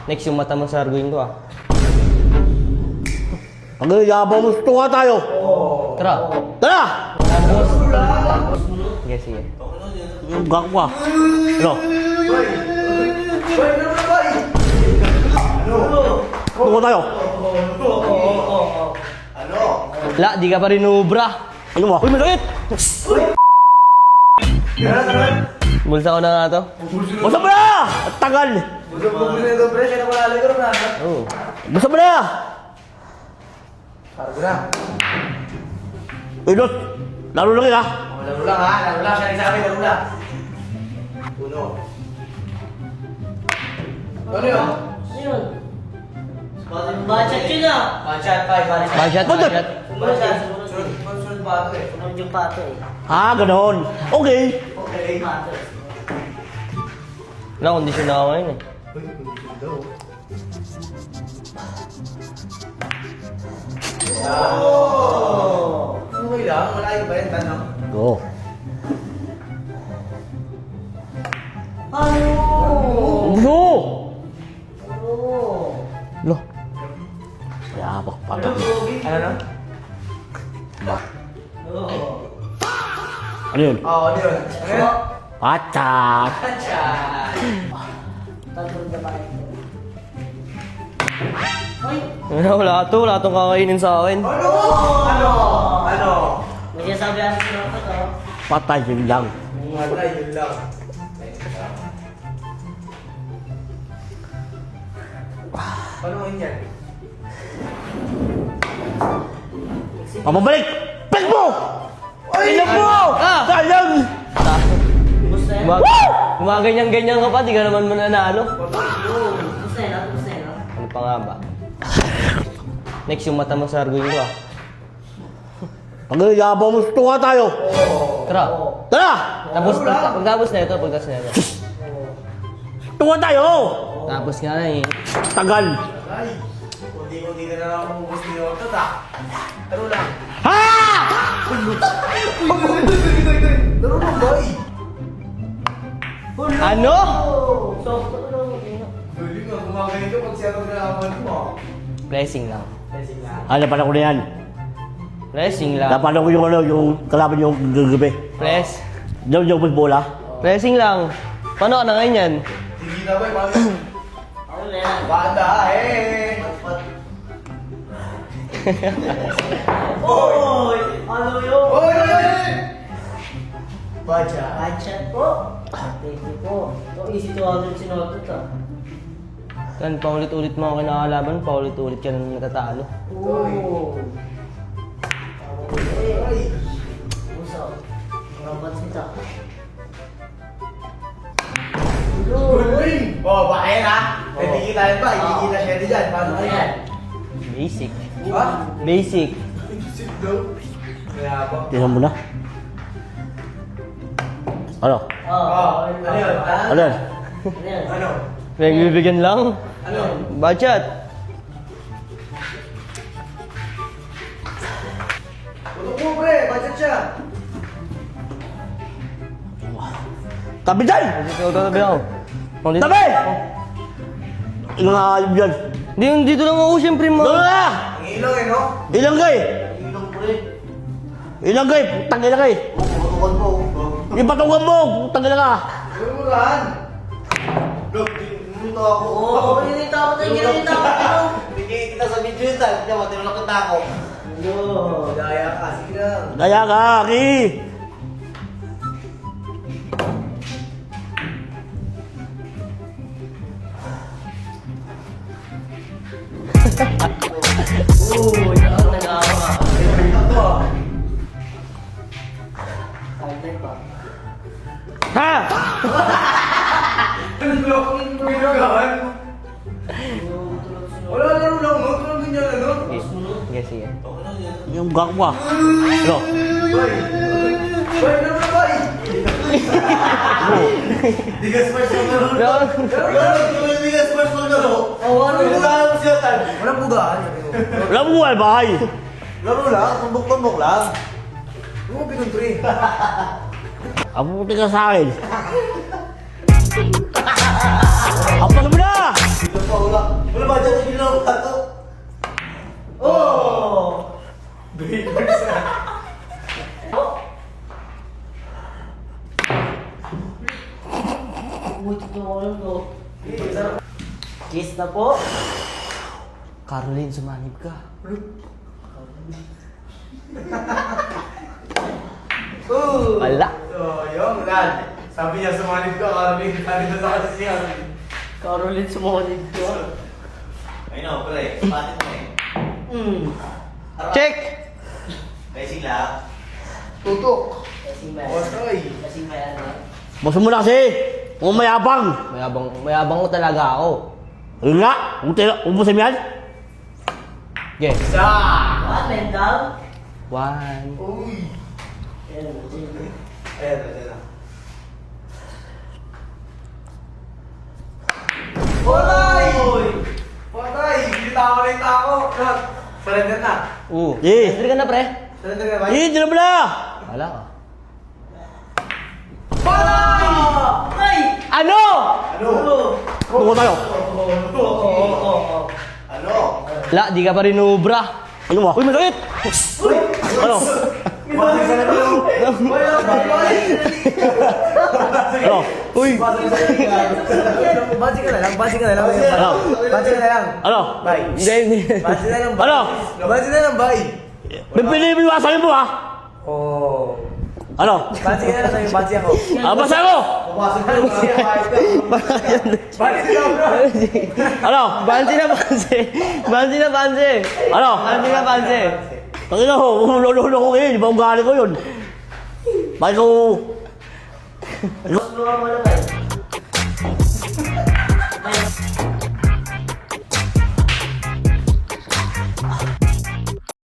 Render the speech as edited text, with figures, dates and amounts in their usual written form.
Next yung mata mo sa arguin ko ah. Ang yabang mo, tunga tayo. Tara. Tara! Sige, sige. Yung gak mo ah. Ano? Tunga tayo. La, di ka pa rin ubra. Ano mo? Uy, masakit! Bulsa ko na nga to. Basta mo na! At tagal! Oo. Basta mo na! Uy, Dot! Laro lang yun ha! Laro lang ha, laro lang. Siya nagsabi, laro lang. Uno. Ano yun? Ayun. Budget yun ah. Banchat, five, banchat. Bachat, Budget. bachat. Budget. Sunod pa ito eh. Sunod yung pato eh. Ah, ganon. Okay. Okay. Pato. Wala, kondisyon na ako ngayon eh. Oh! Okay lang, malayo ba yan? Tanong. Go. Ano? Ano? Ano? Lo. Yabak pa. Ano na? Ano yun? Oo, ano yun? Ano yun? Pacat. Banchat. Tatulog na ba ito? Ay! Wala tong kakainin sa akin. Ano? Ano? Ano? May sinasabi ang sinabi ko. Patay yun lang. Wala, yun lang. Paano mo yan? Pababalik! Peg mo! Ay! Ilan mo! Ah! Sayang! Bus na yan? Gumaganyan-ganyan ka pa, di ka naman mananalo. Bus na yan? Bus na yan? Ano pa nga ba? Next yung mata mo sa arguin ko ah. Ang yabang mo, tunga tayo. Tara. Tara! Tapos, pagtapos na ito, pagtapos na ito. Tunga tayo! Tapos nga na eh. Tagal. Ay! Kunti-kunti na lang ako mubus ni Otot ah. Laro lang. Ha! Laro lang boy! Ano? Soft ko lang. Duli nga, gumaganito pag siya nagkakaman mo. Blessing lang. Blessing lang. Ah, napala ko na yan. Blessing lang. Napala ko yung ano, yung kalaban yung gagabi. Bless. Yung bola. Blessing lang. Paano ka na ngayon yan? Sige na boy, paano? Ako na yan. Banda eh! Oy! Ano yun? Oy! Oy! Oy! Bacha. Budget po. Thank you po. So, easy 200 sinotot ah. Kan, paulit-ulit mo ako kinakalaban, paulit-ulit ka na natatalo. Oh. Oy! Musa. Mga pansita. Uy! Oh, bakit ha? Eh, di kita yan ba? Hindi kita siya di dyan. Paano ka yan? Basic. Ha? Basic. Sit daw. Kaya ba? Tingnan mo na. Ano? Oh, ano yun? Ha? Ano yan? Ano yan? Ano? Nagbibigyan lang. Ano? Budget. Tutok mo pre, budget siya. Tabi dyan! Ito, tabi ako. Oh, dito. Tabi! Ilang ayub yan. Dito lang ako, syempre mo. Doon na! Ang ilaw eh, no? Ilang gay? Ilaw pre. Ilang gay? Putang ina kay. Tutukan mo. Yung patungan mo! Putang ina ka! Ano mo lahan? Look, dito ako. Oo, ginita ako tayo, ginita ako. Bigay kita sa video yun, tal. Kaya matinulak kita ako. Yo. Daya ka, sige lang. Kaya ka, Aki! Uy, ako nag-awa. Ito ah. Kalday pa. Ha? Look, pinagawan. Wala laro lang, no? Tulog ganyan, ano? Sige, sige. Yung gak mo ah. Ano? Boy! Boy, laro na, boy! Digas pa siya laro. No. Digas pa siya laro. Oh, ano yun? Pugaan mo siya, tal. Walang pugaan. Wala mo buhay, bahay! Laro lang, tumbok-tumbok lang. Ano mo pinong pre? Abuti ka sa akin. Apas mo na! Dito pa, wala. Kiss na po. Caroline, sumanib ka. Wala. So, yung lad. Sabi niya sumanib ka, Caroline. Sabi na sa kasi siya. Caroline, sumunod ko. Ayun o, pre. Patit mo eh. Check! Racing lang. Tutok. Kasing may Otoy. Kasing may ano. Boss mo na kasi. Kung mayabang. Mayabang ko talaga ako. Ayun nga. Ubusin mo yan. Yes. Isa. One and down. One. Uy. Ayan, Ayan, ayan na. Patay! Patay! Kita ko na yung tao. Lad, surrender na. Eh. Sandali ka na, pre. Surrender na ba? Eh, di na ba na? Wala ka. Patay! Ay! Ano? Ano? Tungo tayo. Ano? Wala, di ka pa rin ubra. Ano mo? Uy, masakit! Ano? Basig sa nabi yung... Wala pa, Ano? Uy! Basig ka na lang, basig ka na lang. Ano? Basig ka na lang. Ano? Bye. Hindi. Basig na lang, Ano? Basig na lang, bye. Bibili-biliwasan mo ha? Oh. Ano? Basig na lang sa'yo, basig ako. Basa ko! Basig na lang, basig ako. Ano? Bansi na bansi! Bansi na bansi! Ano? Bansi na bansi! Tangina ko, lolo ko ngayon, di ba ugali ko yun? Bakit ko... Mas luha mo naman.